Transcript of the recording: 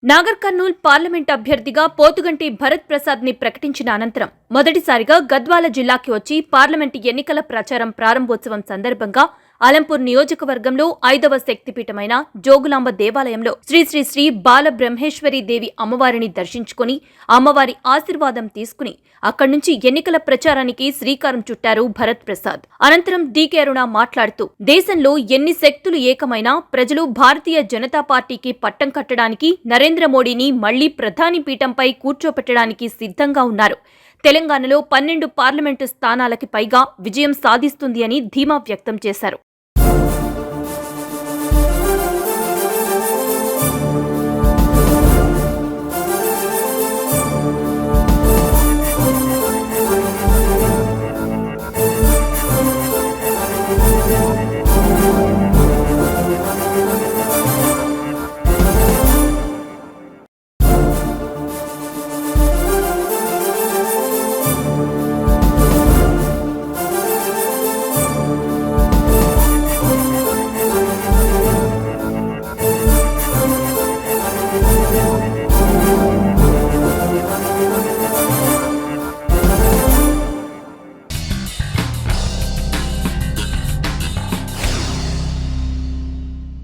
Nagar Kurnool parliament అభ్యర్థిగా పోతుగంటి భరత్ ప్రసాద్ ని ప్రకటించిన అనంతరం మొదటిసారిగా గద్వాల జిల్లాకి వచ్చి పార్లమెంటు ఎన్నికల ప్రచారం ప్రారంభోత్సవం సందర్భంగా అలంపూర్ నియోజకవర్గంలో 5వ శక్తిపీఠమైన జోగులాంబ దేవాలయంలో శ్రీ శ్రీ శ్రీ బాల బ్రహ్మేశ్వరి దేవి అమ్మవారిని దర్శించుకుని అమ్మవారి ఆశీర్వాదం తీసుకుని అక్కడి నుంచి ఎన్నికల ప్రచారానికి శ్రీకారం చుట్టారు భరత్ ప్రసాద్. అనంతరం డీకే అరుణ మాట్లాడుతూ దేశంలో ఎన్ని శక్తులు ఏకమైనా ప్రజలు భారతీయ జనతా పార్టీకి పట్టం కట్టడానికి నరేంద్ర మోడీని మళ్లీ ప్రధాని పీఠంపై కూర్చోపెట్టడానికి సిద్ధంగా ఉన్నారు. తెలంగాణలో 12 పార్లమెంటు స్థానాలకి పైగా విజయం సాధిస్తుంది అని ధీమా వ్యక్తం చేశారు.